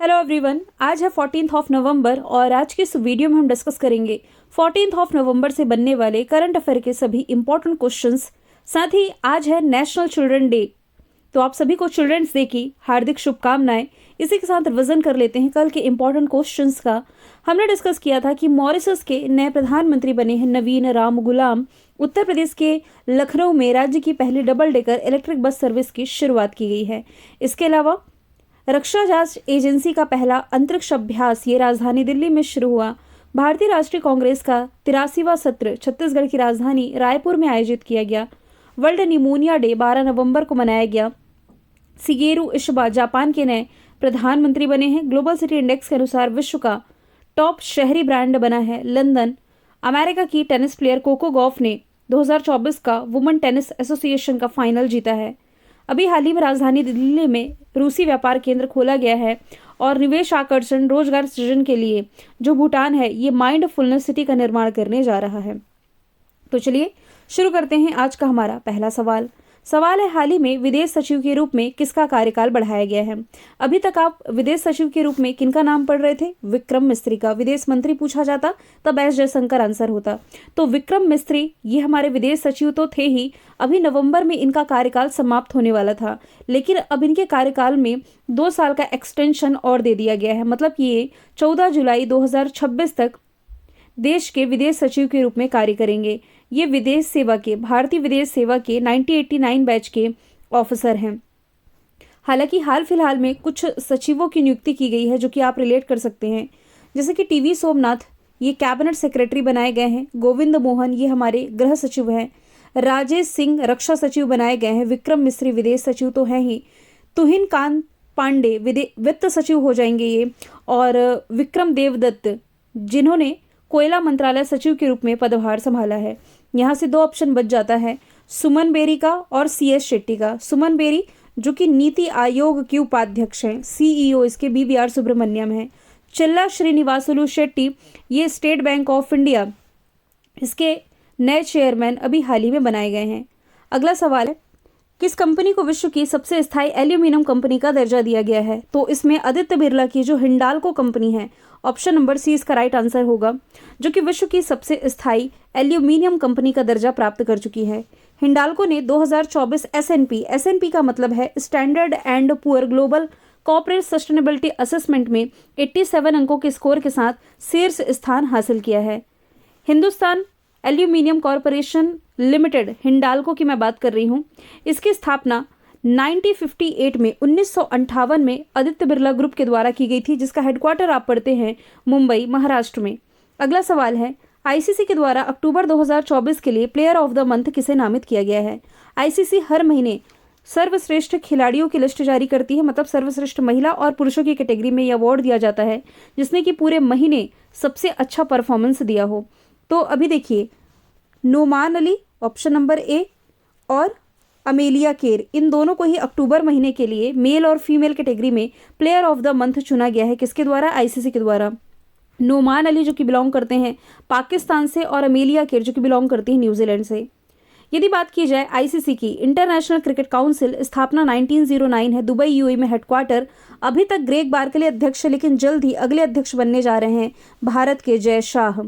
Hello everyone, आज है 14th of November और आज की इस वीडियो में हम डिस्कस करेंगे 14th ऑफ नवंबर से बनने वाले करंट अफेयर के सभी इंपॉर्टेंट क्वेश्चंस। साथ ही आज है नेशनल चिल्ड्रन डे, तो आप सभी को चिल्ड्रंस डे की हार्दिक शुभकामनाएं। इसी के साथ रिवीजन कर लेते हैं कल के इंपॉर्टेंट क्वेश्चंस का। हमने डिस्कस किया था कि मॉरिशस के नए प्रधानमंत्री बने हैं नवीन राम गुलाम। उत्तर प्रदेश के लखनऊ में राज्य की पहली double decker electric bus service की शुरुआत की गई है। इसके अलावा रक्षा जांच एजेंसी का पहला अंतरिक्ष अभ्यास ये राजधानी दिल्ली में शुरू हुआ। भारतीय राष्ट्रीय कांग्रेस का 83वां सत्र छत्तीसगढ़ की राजधानी रायपुर में आयोजित किया गया। वर्ल्ड निमोनिया डे 12 नवंबर को मनाया गया। शिगेरू इशिबा जापान के नए प्रधानमंत्री बने हैं। ग्लोबल सिटी इंडेक्स के अनुसार विश्व का टॉप शहरी ब्रांड बना है लंदन। अमेरिका की टेनिस प्लेयर कोको गॉफ ने 2024 का वुमेन टेनिस एसोसिएशन का फाइनल जीता है। अभी हाल ही में राजधानी दिल्ली में रूसी व्यापार केंद्र खोला गया है और निवेश आकर्षण रोजगार सृजन के लिए जो भूटान है ये माइंडफुलनेस सिटी का निर्माण करने जा रहा है। तो चलिए शुरू करते हैं आज का हमारा पहला सवाल। सवाल है, हाल ही में विदेश सचिव के रूप में किसका कार्यकाल बढ़ाया गया है। अभी तक आप विदेश सचिव के रूप में किनका नाम पढ़ रहे थे? विक्रम मिस्त्री का। विदेश मंत्री पूछा जाता तब एस जयशंकर आंसर होता। तो विक्रम मिस्त्री ये हमारे विदेश सचिव तो थे ही, अभी नवंबर में इनका कार्यकाल समाप्त होने वाला था, लेकिन अब इनके कार्यकाल में 2 साल का एक्सटेंशन और दे दिया गया है। मतलब कि ये 14 जुलाई 2026 तक देश के विदेश सचिव के रूप में कार्य करेंगे। ये विदेश सेवा के भारतीय विदेश सेवा के 1989 बैच के ऑफिसर हैं। हालांकि हाल फिलहाल में कुछ सचिवों की नियुक्ति की गई है जो कि आप रिलेट कर सकते हैं, जैसे कि टीवी सोमनाथ ये कैबिनेट सेक्रेटरी बनाए गए हैं। गोविंद मोहन ये हमारे गृह सचिव हैं। राजेश सिंह रक्षा सचिव बनाए गए हैं। विक्रम मिस्री विदेश सचिव तो हैं ही। तुहिन कांत पांडे वित्त सचिव हो जाएंगे ये। और विक्रम देवदत्त जिन्होंने कोयला मंत्रालय सचिव के रूप में पदभार संभाला है। यहाँ से 2 ऑप्शन बच जाता है, सुमन बेरी का और CS शेट्टी का। सुमन बेरी जो कि नीति आयोग की उपाध्यक्ष हैं, CEO इसके BVR सुब्रमण्यम है। चिल्ला श्रीनिवासुलु शेट्टी ये स्टेट बैंक ऑफ इंडिया इसके नए चेयरमैन अभी हाल ही में बनाए गए हैं। अगला सवाल है, किस कंपनी को विश्व की सबसे स्थायी एल्यूमिनियम कंपनी का दर्जा दिया गया है? तो इसमें आदित्य बिरला की जो हिंडाल्को कंपनी है, ऑप्शन नंबर सी इसका राइट आंसर होगा, जो कि विश्व की सबसे स्थायी एल्यूमिनियम कंपनी का दर्जा प्राप्त कर चुकी है। हिंडाल्को ने 2024 S&P का मतलब है standard and poor global corporate sustainability assessment में 87 अंकों के स्कोर के साथ शीर्ष स्थान हासिल किया है। Hindustan aluminium corporation limited Hindalco की मैं बात कर रही हूँ, इसकी स्थापना 1958 में 1958 में आदित्य बिरला ग्रुप के द्वारा की गई थी, जिसका हेडक्वार्टर आप पढ़ते हैं मुंबई महाराष्ट्र में। अगला सवाल है, ICC के द्वारा अक्टूबर 2024 के लिए प्लेयर ऑफ द मंथ किसे नामित किया गया है? ICC हर महीने सर्वश्रेष्ठ खिलाड़ियों की लिस्ट जारी करती है। मतलब सर्वश्रेष्ठ महिला और पुरुषों की कैटेगरी में यह अवार्ड दिया जाता है जिसने कि पूरे महीने सबसे अच्छा परफॉर्मेंस दिया हो। तो अभी देखिए, Noman Ali option number A और अमेलिया केर, इन दोनों को ही अक्टूबर महीने के लिए मेल और फीमेल कैटेगरी में प्लेयर ऑफ द मंथ चुना गया है। किसके द्वारा? ICC के द्वारा। नोमान अली जो कि बिलोंग करते हैं पाकिस्तान से और अमेलिया केर जो कि बिलोंग करती है न्यूजीलैंड से। यदि बात की जाए ICC की, इंटरनेशनल क्रिकेट काउंसिल स्थापना 1909 है, दुबई UAE में हेडक्वार्टर। अभी तक ग्रेग बार्कले अध्यक्ष है, लेकिन जल्द ही अगले अध्यक्ष बनने जा रहे हैं भारत के जय शाह।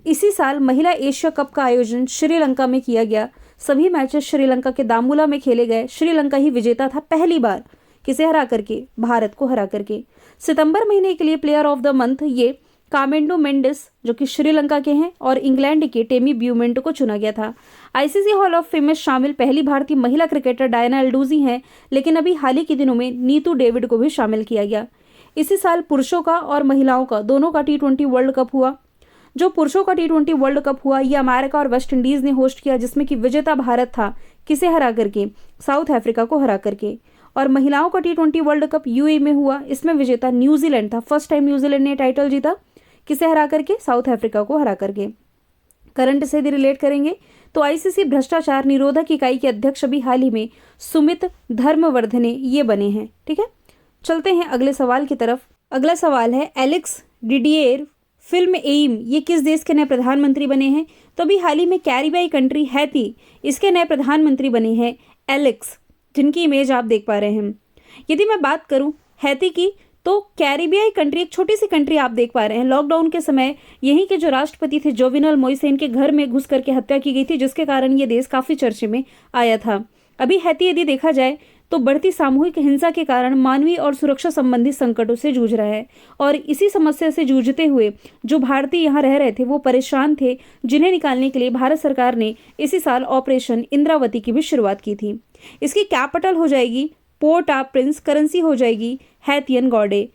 इसी साल महिला एशिया कप का आयोजन श्रीलंका में किया गया। सभी मैचेस श्रीलंका के दामुला में खेले गए। श्रीलंका ही विजेता था पहली बार, किसे हरा करके? भारत को हरा करके। सितंबर महीने के लिए प्लेयर ऑफ द मंथ ये कामेंडो मेंडिस जो कि श्रीलंका के हैं और इंग्लैंड के टेमी ब्यूमेंट को चुना गया था। ICC हॉल ऑफ फेम में शामिल पहली भारतीय महिला क्रिकेटर डायना एल्डूजी हैं, लेकिन अभी हाल ही के दिनों में नीतू डेविड को भी शामिल किया गया। इसी साल पुरुषों का और महिलाओं का दोनों का T20 वर्ल्ड कप हुआ। जो पुरुषों का T20 वर्ल्ड कप हुआ ये अमेरिका और वेस्ट इंडीज ने होस्ट किया, जिसमें कि विजेता भारत था, किसे हरा करके? साउथ अफ्रीका को हरा करके। और महिलाओं का T20 वर्ल्ड कप UAE में हुआ, इसमें विजेता न्यूजीलैंड था। फर्स्ट टाइम न्यूजीलैंड ने टाइटल जीता, किसे हरा करके? साउथ अफ्रीका को हरा करके। करंट से भी रिलेट करेंगे तो ICC भ्रष्टाचार निरोधक इकाई के अध्यक्ष अभी हाल ही में सुमित धर्मवर्धने ये बने हैं। ठीक है, चलते हैं अगले सवाल की तरफ। अगला सवाल है, एलेक्स डिडिएर फिल्म एम ये किस देश के नए प्रधानमंत्री बने हैं? तो अभी हाल ही में कैरिबियाई कंट्री हैती इसके नए प्रधानमंत्री बने हैं एलेक्स, जिनकी इमेज आप देख पा रहे हैं। यदि मैं बात करूं हैती की, तो कैरिबियाई कंट्री, एक छोटी सी कंट्री आप देख पा रहे हैं, लॉकडाउन के समय यहीं के जो राष्ट्रपति थे जोविनल मोइसे, इनके घर में घुस करके हत्या की गई थी, जिसके कारण ये देश काफी चर्चे में आया था। अभी हैती यदि देखा जाए तो बढ़ती सामूहिक हिंसा के कारण मानवीय और सुरक्षा संबंधी संकटों से जूझ रहा है, और इसी समस्या से जूझते हुए जो भारतीय यहाँ रह रहे थे वो परेशान थे, जिन्हें निकालने के लिए भारत सरकार ने इसी साल ऑपरेशन इंद्रावती की भी शुरुआत की थी। इसकी कैपिटल हो जाएगी पोर्ट ऑफ प्रिंस, करेंसी हो जाएगी हैतियन गॉडे।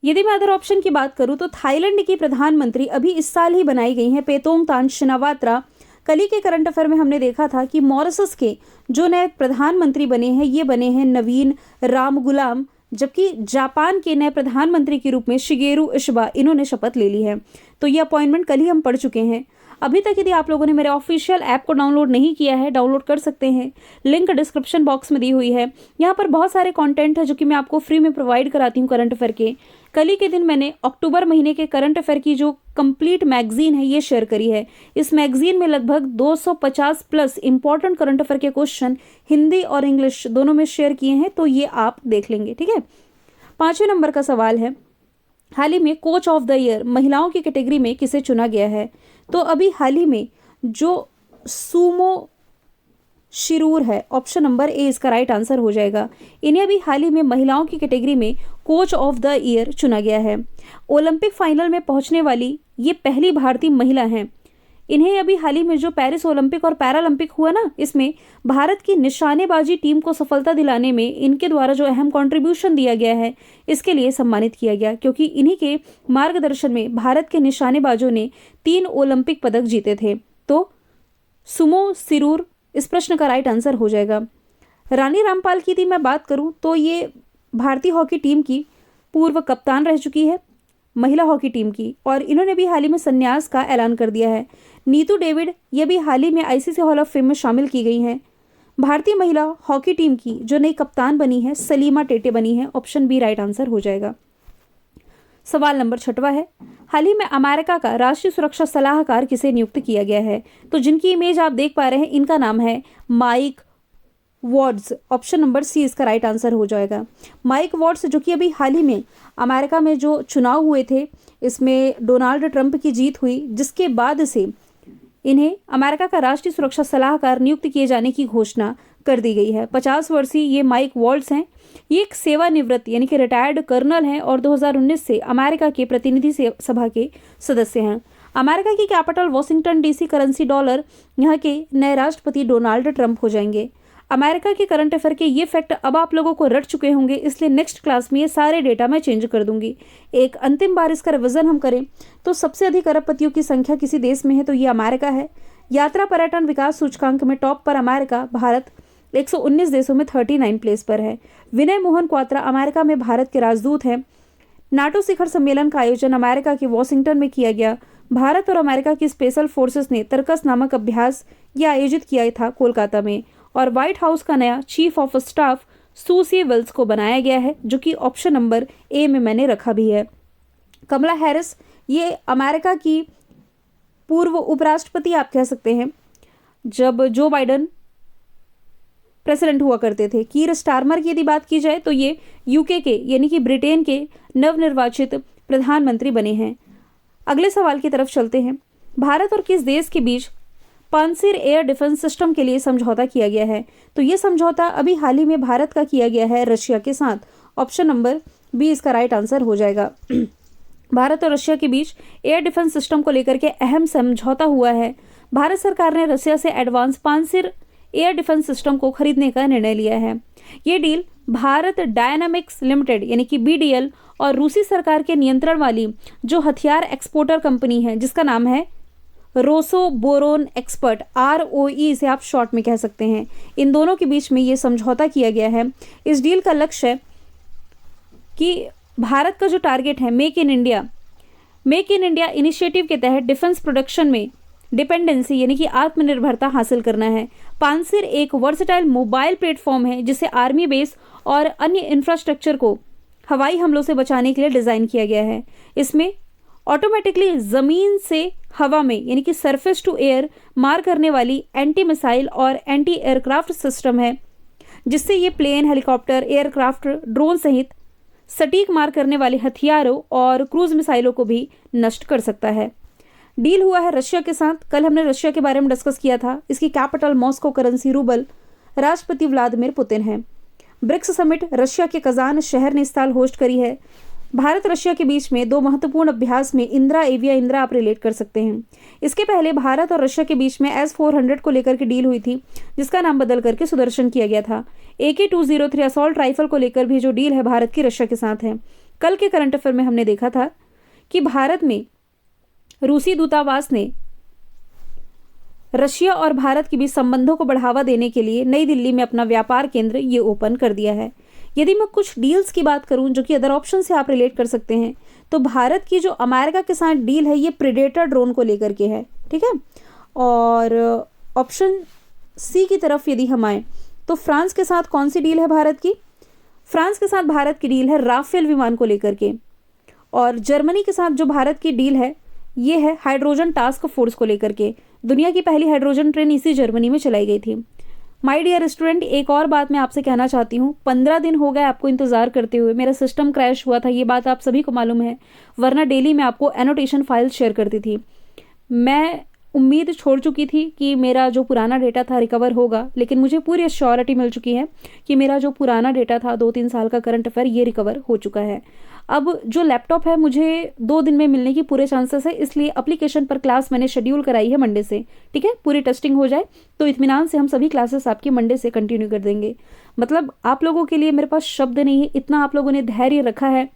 यदि मैं अदर ऑप्शन की बात करूं तो थाईलैंड की प्रधानमंत्री अभी इस साल ही बनाई गई हैं पेतोंगतान शिनावात्रा। कल ही के करंट अफेयर में हमने देखा था कि मॉरिशस के जो नए प्रधानमंत्री बने हैं ये बने हैं नवीन रामगुलाम, जबकि जापान के नए प्रधानमंत्री के रूप में शिगेरू इशिबा इन्होंने शपथ ले ली है। तो ये अपॉइंटमेंट कल ही हम पढ़ चुके हैं। अभी तक यदि आप लोगों ने मेरे ऑफिशियल ऐप को डाउनलोड नहीं किया है, डाउनलोड कर सकते हैं, लिंक डिस्क्रिप्शन बॉक्स में दी हुई है। यहाँ पर बहुत सारे कंटेंट है जो कि मैं आपको फ्री में प्रोवाइड कराती हूँ करंट अफेयर के। कल ही के दिन मैंने अक्टूबर महीने के करंट अफेयर की जो कंप्लीट मैगजीन है ये शेयर करी है। इस मैगजीन में लगभग 250 प्लस इंपॉर्टेंट करंट अफेयर के क्वेश्चन हिंदी और इंग्लिश दोनों में शेयर किए हैं, तो ये आप देख लेंगे। ठीक है, 5वें नंबर का सवाल है, हाल ही में कोच ऑफ द ईयर महिलाओं की कैटेगरी में किसे चुना गया है? तो अभी हाल ही में जो सुमो शिरूर है, ऑप्शन नंबर ए इसका राइट आंसर हो जाएगा। इन्हें अभी हाल ही में महिलाओं की कैटेगरी में कोच ऑफ द ईयर चुना गया है। ओलंपिक फाइनल में पहुंचने वाली ये पहली भारतीय महिला हैं। इन्हें अभी हाल ही में जो पेरिस ओलंपिक और पैरालंपिक हुआ ना, इसमें भारत की निशानेबाजी टीम को सफलता दिलाने में इनके द्वारा जो अहम कंट्रीब्यूशन दिया गया है इसके लिए सम्मानित किया गया, क्योंकि इन्हीं के मार्गदर्शन में भारत के निशानेबाजों ने 3 ओलंपिक पदक जीते थे। तो सुमो शिरूर इस प्रश्न का राइट आंसर हो जाएगा। रानी रामपाल की यदि मैं बात करूं तो ये भारतीय हॉकी टीम की पूर्व कप्तान रह चुकी है, महिला हॉकी टीम की, और इन्होंने भी हाल ही में संन्यास का ऐलान कर दिया है। नीतू डेविड ये भी हाल ही में आईसीसी हॉल ऑफ फेम में शामिल की गई हैं। भारतीय महिला हॉकी टीम की जो नई कप्तान बनी है सलीमा टेटे बनी है, ऑप्शन बी राइट आंसर हो जाएगा। सवाल नंबर 6वां है, हाल ही में अमेरिका का राष्ट्रीय सुरक्षा सलाहकार किसे नियुक्त किया गया है? तो जिनकी इमेज आप देख पा रहे हैं इनका नाम है Mike Wards, option number C इसका राइट आंसर हो जाएगा। माइक वॉर्ड्स जो कि अभी हाल ही में अमेरिका में जो चुनाव हुए थे इसमें डोनाल्ड ट्रंप की जीत हुई, जिसके बाद से इन्हें अमेरिका का राष्ट्रीय सुरक्षा सलाहकार नियुक्त किए जाने की घोषणा कर दी गई है। 50 वर्षीय ये माइक वॉल्ट्स हैं। ये एक सेवानिवृत्त यानी कि रिटायर्ड कर्नल हैं और 2019 से अमेरिका के प्रतिनिधि सभा के सदस्य हैं। अमेरिका की capital Washington DC, currency dollar, यहाँ के नए राष्ट्रपति डोनाल्ड ट्रंप हो जाएंगे। अमेरिका के करंट अफेयर के ये फैक्ट अब आप लोगों को रट चुके होंगे, इसलिए नेक्स्ट क्लास में ये सारे डेटा मैं चेंज कर दूंगी। एक अंतिम बार इसका रिवीजन हम करें तो सबसे अधिक अरबपतियों की संख्या किसी देश में है तो ये अमेरिका है। यात्रा पर्यटन विकास सूचकांक में टॉप पर अमेरिका, भारत 119 देशों में 39 प्लेस पर है। विनय मोहन क्वात्रा अमेरिका में भारत के राजदूत हैं। नाटो शिखर सम्मेलन का आयोजन अमेरिका के वॉशिंगटन में किया गया। भारत और अमेरिका की स्पेशल फोर्सेस ने तर्कस नामक अभ्यास यह आयोजित किया था कोलकाता में। और व्हाइट हाउस का नया chief of staff Susie Wiles को बनाया गया है, जो कि ऑप्शन नंबर ए में मैंने रखा भी है। कमला हैरिस ये अमेरिका की पूर्व उपराष्ट्रपति आप कह सकते हैं जब जो बाइडन प्रेसिडेंट हुआ करते थे। कीर स्टारमर की यदि बात की जाए तो ये यूके के यानी कि ब्रिटेन के नवनिर्वाचित प्रधानमंत्री बने हैं। अगले सवाल की तरफ चलते हैं। भारत और किस देश के बीच पानसीर एयर डिफेंस सिस्टम के लिए समझौता किया गया है? तो ये समझौता अभी हाल ही में भारत का किया गया है रशिया के साथ। ऑप्शन नंबर बी इसका राइट आंसर हो जाएगा। भारत और रशिया के बीच एयर डिफेंस सिस्टम को लेकर के अहम समझौता हुआ है। भारत सरकार ने रशिया से एडवांस पानसीर एयर डिफेंस सिस्टम को खरीदने का निर्णय लिया है। ये डील भारत डायनामिक्स लिमिटेड यानी कि बीडीएल और रूसी सरकार के नियंत्रण वाली जो हथियार एक्सपोर्टर कंपनी है जिसका नाम है रोसोबोरोन एक्सपर्ट, ROE इसे आप शॉर्ट में कह सकते हैं, इन दोनों के बीच में ये समझौता किया गया है। इस डील का लक्ष्य है कि भारत का जो टारगेट है मेक इन इंडिया इनिशिएटिव के तहत डिफेंस प्रोडक्शन में डिपेंडेंसी यानी कि आत्मनिर्भरता हासिल करना है। पानसीर एक वर्सेटाइल मोबाइल प्लेटफॉर्म है जिसे आर्मी बेस और अन्य इंफ्रास्ट्रक्चर को हवाई हमलों से बचाने के लिए डिजाइन किया गया है। इसमें ऑटोमेटिकली जमीन से हवा में यानी कि सरफेस टू एयर मार करने वाली एंटी मिसाइल और एंटी एयरक्राफ्ट सिस्टम है, जिससे ये प्लेन, हेलीकॉप्टर, एयरक्राफ्ट, ड्रोन सहित सटीक मार करने वाले हथियारों और क्रूज मिसाइलों को भी नष्ट कर सकता है। डील हुआ है रशिया के साथ। कल हमने रशिया के बारे में डिस्कस किया था। इसकी कैपिटल मॉस्को, करेंसी रूबल, राष्ट्रपति व्लादिमीर पुतिन है। ब्रिक्स समिट रशिया के कजान शहर ने इस साल होस्ट करी है। भारत रशिया के बीच में दो महत्वपूर्ण अभ्यास में इंद्रा एविया इंद्रा आप रिलेट कर सकते हैं। इसके पहले भारत और रशिया के बीच में S-400 को लेकर के डील हुई थी, जिसका नाम बदल करके सुदर्शन किया गया था। AK-203 असॉल्ट राइफल को लेकर भी जो डील है भारत की रशिया के साथ है। कल के करंट अफेयर में हमने देखा था कि भारत में रूसी दूतावास ने रशिया और भारत के बीच संबंधों को बढ़ावा देने के लिए नई दिल्ली में अपना व्यापार केंद्र ये ओपन कर दिया है। यदि मैं कुछ डील्स की बात करूं जो कि अदर ऑप्शन से आप रिलेट कर सकते हैं, तो भारत की जो अमेरिका के साथ डील है ये प्रेडेटर ड्रोन को लेकर के है, ठीक है। और ऑप्शन सी की तरफ यदि हम आए तो फ्रांस के साथ कौन सी डील है भारत की? फ्रांस के साथ भारत की डील है राफेल विमान को लेकर के। और जर्मनी के साथ जो भारत की डील है ये है हाइड्रोजन टास्क फोर्स को लेकर के। दुनिया की पहली हाइड्रोजन ट्रेन इसी जर्मनी में चलाई गई थी। माय डियर स्टूडेंट, एक और बात मैं आपसे कहना चाहती हूँ। 15 दिन हो गए आपको इंतजार करते हुए। मेरा सिस्टम क्रैश हुआ था, ये बात आप सभी को मालूम है, वरना डेली मैं आपको एनोटेशन फाइल शेयर करती थी। मैं उम्मीद छोड़ चुकी थी कि मेरा जो पुराना डेटा था रिकवर होगा, लेकिन मुझे पूरी एश्योरिटी मिल चुकी है कि मेरा जो पुराना डेटा था 2-3 साल का करंट अफेयर ये रिकवर हो चुका है। अब जो लैपटॉप है मुझे 2 दिन में मिलने की पूरे चांसेस है, इसलिए एप्लीकेशन पर क्लास मैंने शेड्यूल कराई है मंडे से, ठीक है। पूरी टेस्टिंग हो जाए तो इत्मीनान से हम सभी क्लासेस आपकी मंडे से कंटिन्यू कर देंगे। मतलब आप लोगों के लिए मेरे पास शब्द नहीं है, इतना आप लोगों ने धैर्य रखा है।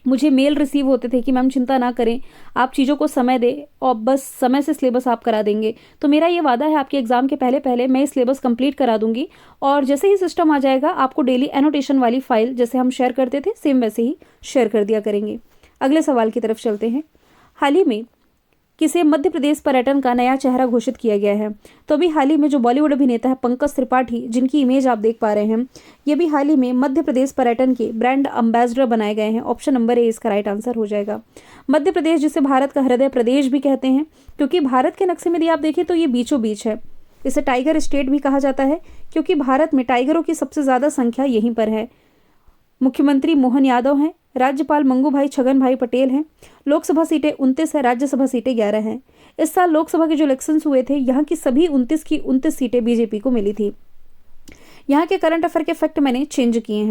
मुझे मेल रिसीव होते थे कि मैम चिंता ना करें, आप चीज़ों को समय दें और बस समय से सिलेबस आप करा देंगे। तो मेरा ये वादा है आपके एग्जाम के पहले पहले मैं सिलेबस कंप्लीट करा दूंगी, और जैसे ही सिस्टम आ जाएगा आपको डेली एनोटेशन वाली फाइल जैसे हम शेयर करते थे सेम वैसे ही शेयर कर दिया करेंगे। अगले सवाल की तरफ चलते हैं। हाल ही में किसे मध्य प्रदेश पर्यटन का नया चेहरा घोषित किया गया है? तो अभी हाल ही में जो बॉलीवुड अभिनेता है पंकज त्रिपाठी, जिनकी इमेज आप देख पा रहे हैं, ये भी हाल ही में मध्य प्रदेश पर्यटन के ब्रांड एम्बेसडर बनाए गए हैं। ऑप्शन नंबर ए इसका राइट आंसर हो जाएगा। मध्य प्रदेश, जिसे भारत का हृदय प्रदेश भी कहते हैं, क्योंकि भारत के नक्शे में यदि आप देखें तो ये बीचों बीच है। इसे टाइगर स्टेट भी कहा जाता है क्योंकि भारत में टाइगरों की सबसे ज़्यादा संख्या यहीं पर है। मुख्यमंत्री मोहन यादव हैं, राज्यपाल मंगू भाई छगन भाई पटेल हैं। लोकसभा सीटें 29 है, राज्यसभा सीटें 11 हैं। इस साल लोकसभा के जो इलेक्शंस हुए थे यहाँ की सभी 29 की 29 सीटें बीजेपी को मिली थी। यहाँ के करंट अफेयर के फैक्ट मैंने चेंज किए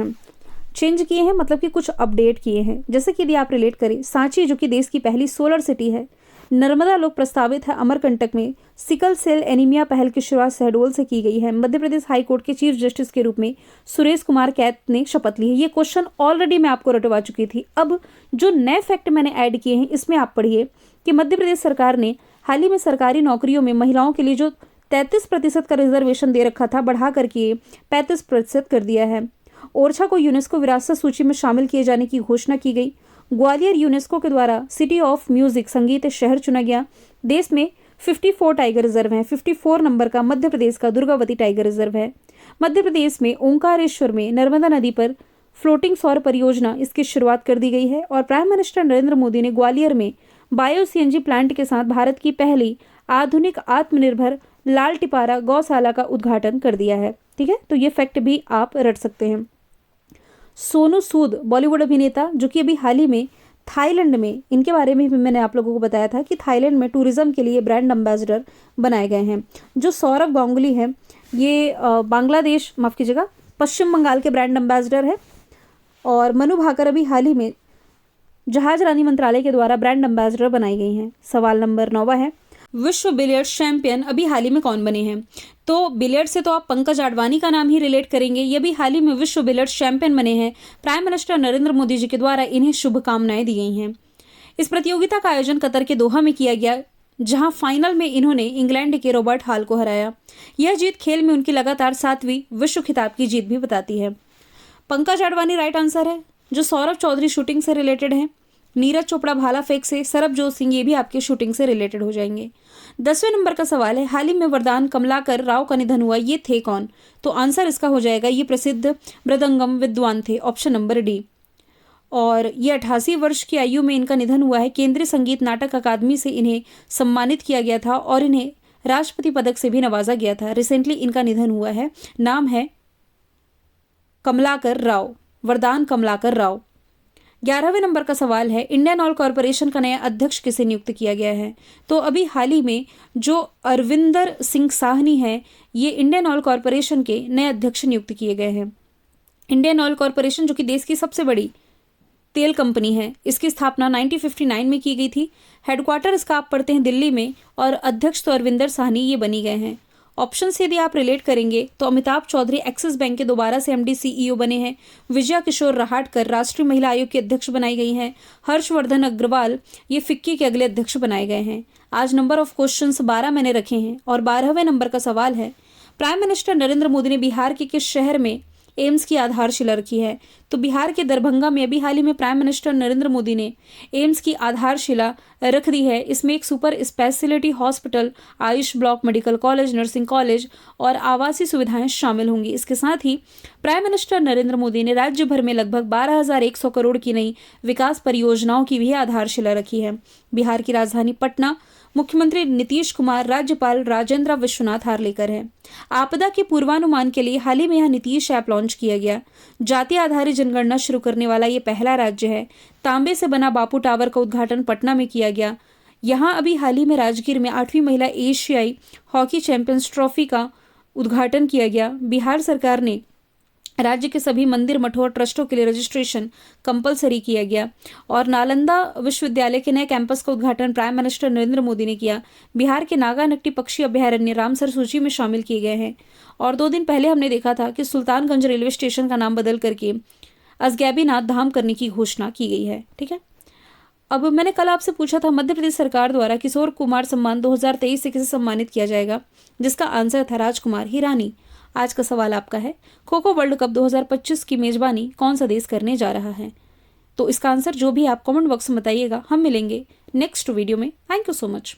हैं मतलब कि कुछ अपडेट किए हैं। जैसे कि यदि आप रिलेट करें, सांची जो कि देश की पहली सोलर सिटी है, नर्मदा लोक प्रस्तावित है अमरकंटक में, सिकल सेल एनीमिया पहल की शुरुआत शहडोल से की गई है। मध्य प्रदेश हाई कोर्ट के चीफ जस्टिस के रूप में सुरेश कुमार कैत ने शपथ ली है। ये क्वेश्चन ऑलरेडी मैं आपको रटवा चुकी थी। अब जो नए फैक्ट मैंने ऐड किए हैं इसमें आप पढ़िए कि मध्य प्रदेश सरकार ने हाल ही में सरकारी नौकरियों में महिलाओं के लिए जो 33% का रिजर्वेशन दे रखा था बढ़ा करके 35% कर दिया है। ओरछा को यूनेस्को विरासत सूची में शामिल किए जाने की घोषणा की गई। ग्वालियर यूनेस्को के द्वारा सिटी ऑफ म्यूजिक संगीत शहर चुना गया। देश में 54 टाइगर रिजर्व हैं। 54 नंबर का मध्य प्रदेश का दुर्गावती टाइगर रिजर्व है। मध्य प्रदेश में ओंकारेश्वर में नर्मदा नदी पर फ्लोटिंग सौर परियोजना इसकी शुरुआत कर दी गई है। और प्राइम मिनिस्टर नरेंद्र मोदी ने ग्वालियर में बायो CNG प्लांट के साथ भारत की पहली आधुनिक आत्मनिर्भर लाल टिपारा गौशाला का उद्घाटन कर दिया है। ठीक है, तो ये फैक्ट भी आप रट सकते हैं। सोनू सूद बॉलीवुड अभिनेता, जो कि अभी हाल ही में थाईलैंड में, इनके बारे में भी मैंने आप लोगों को बताया था कि थाईलैंड में टूरिज्म के लिए ब्रांड एम्बेसडर बनाए गए हैं। जो सौरभ गांगुली है ये बांग्लादेश, माफ़ कीजिएगा, पश्चिम बंगाल के ब्रांड एम्बेसडर है। और मनु भाकर अभी हाल ही में जहाज रानी मंत्रालय के द्वारा ब्रांड एम्बेसडर बनाई गई हैं। सवाल नंबर 9 है, विश्व बिलियर्ड्स चैंपियन अभी हाल ही में कौन बने हैं? तो बिलियर्ड से तो आप पंकज आडवाणी का नाम ही रिलेट करेंगे। ये भी हाल ही में विश्व बिलियर्ड्स चैंपियन बने हैं। प्राइम मिनिस्टर नरेंद्र मोदी जी के द्वारा इन्हें शुभकामनाएं दी गई हैं। इस प्रतियोगिता का आयोजन कतर के दोहा में किया गया, जहां फाइनल में इन्होंने इंग्लैंड के रॉबर्ट हाल को हराया। यह जीत खेल में उनकी लगातार 7वीं विश्व खिताब की जीत भी बताती है। पंकज आडवाणी राइट आंसर है। जो सौरभ चौधरी शूटिंग से रिलेटेड है, नीरज चोपड़ा भाला फेंक से, सरबजोत सिंह ये भी आपके शूटिंग से रिलेटेड हो जाएंगे। 10वें नंबर का सवाल है, हाल ही में वरदान कमलाकर राव का निधन हुआ, ये थे कौन? तो आंसर इसका हो जाएगा, ये प्रसिद्ध मृदंगम विद्वान थे। Option number D. और ये 88 वर्ष की आयु में इनका निधन हुआ है। केंद्रीय संगीत नाटक अकादमी से इन्हें सम्मानित किया गया था और इन्हें राष्ट्रपति पदक से भी नवाजा गया था। रिसेंटली इनका निधन हुआ है। नाम है कमलाकर राव, वरदान कमलाकर राव। 11वें नंबर का सवाल है, इंडियन ऑयल कॉरपोरेशन का नया अध्यक्ष किसे नियुक्त किया गया है? तो अभी हाल ही में जो अरविंदर सिंह साहनी है, ये इंडियन ऑयल कॉरपोरेशन के नए अध्यक्ष नियुक्त किए गए हैं। इंडियन ऑयल कॉरपोरेशन जो कि देश की सबसे बड़ी तेल कंपनी है, इसकी स्थापना 1959 में की गई थी। हेडक्वार्टर इसका आप पढ़ते हैं दिल्ली में, और अध्यक्ष तो अरविंदर साहनी ये बनी गए हैं। ऑप्शन से यदि आप रिलेट करेंगे तो अमिताभ चौधरी एक्सिस बैंक के दोबारा से एमडी सीईओ बने हैं। विजया किशोर रहाटकर राष्ट्रीय महिला आयोग की अध्यक्ष बनाई गई हैं। हर्षवर्धन अग्रवाल ये फिक्की के अगले अध्यक्ष बनाए गए हैं। आज नंबर ऑफ क्वेश्चंस 12 मैंने रखे हैं, और 12वें नंबर का सवाल है, प्राइम मिनिस्टर नरेंद्र मोदी ने बिहार के किस शहर में एम्स की आधारशिला रखी है? तो बिहार के दरभंगा में अभी हाल ही में प्राइम मिनिस्टर नरेंद्र मोदी ने एम्स की आधारशिला रख दी है। इसमें एक super speciality hospital, Ayush block, medical college, nursing college और आवासीय सुविधाएं शामिल होंगी। इसके साथ ही प्राइम मिनिस्टर नरेंद्र मोदी ने राज्य भर में लगभग 12,100 करोड़ की नई विकास परियोजनाओं की भी आधारशिला रखी है। बिहार की राजधानी पटना, मुख्यमंत्री नीतीश कुमार, राज्यपाल राजेंद्र विश्वनाथ हार्लेकर है। आपदा के पूर्वानुमान के लिए हाल ही में यह नीतीश ऐप लॉन्च किया गया। जाति आधारित जनगणना शुरू करने वाला ये पहला राज्य है। तांबे से बना बापू टावर का उद्घाटन पटना में किया गया। यहाँ अभी हाल ही में राजगीर में 8वीं महिला एशियाई हॉकी चैंपियंस ट्रॉफी का उद्घाटन किया गया। बिहार सरकार ने राज्य के सभी मंदिर, मठों और ट्रस्टों के लिए रजिस्ट्रेशन कंपलसरी किया गया। और नालंदा विश्वविद्यालय के नए कैंपस का उद्घाटन प्राइम मिनिस्टर नरेंद्र मोदी ने किया। बिहार के नागानक्टी पक्षी अभ्यारण्य रामसर सूची में शामिल किए गए हैं। और 2 दिन पहले हमने देखा था कि सुल्तानगंज रेलवे स्टेशन का नाम बदल करके असगैबीनाथ धाम करने की घोषणा की गई है। ठीक है, अब मैंने कल आपसे पूछा था मध्य प्रदेश सरकार द्वारा किशोर कुमार सम्मान 2023 से किसे सम्मानित किया जाएगा, जिसका आंसर था राजकुमार हिरानी। आज का सवाल आपका है, खो खो वर्ल्ड कप 2025 की मेजबानी कौन सा देश करने जा रहा है? तो इसका आंसर जो भी आप कमेंट बॉक्स में बताइएगा। हम मिलेंगे नेक्स्ट वीडियो में। Thank you so much.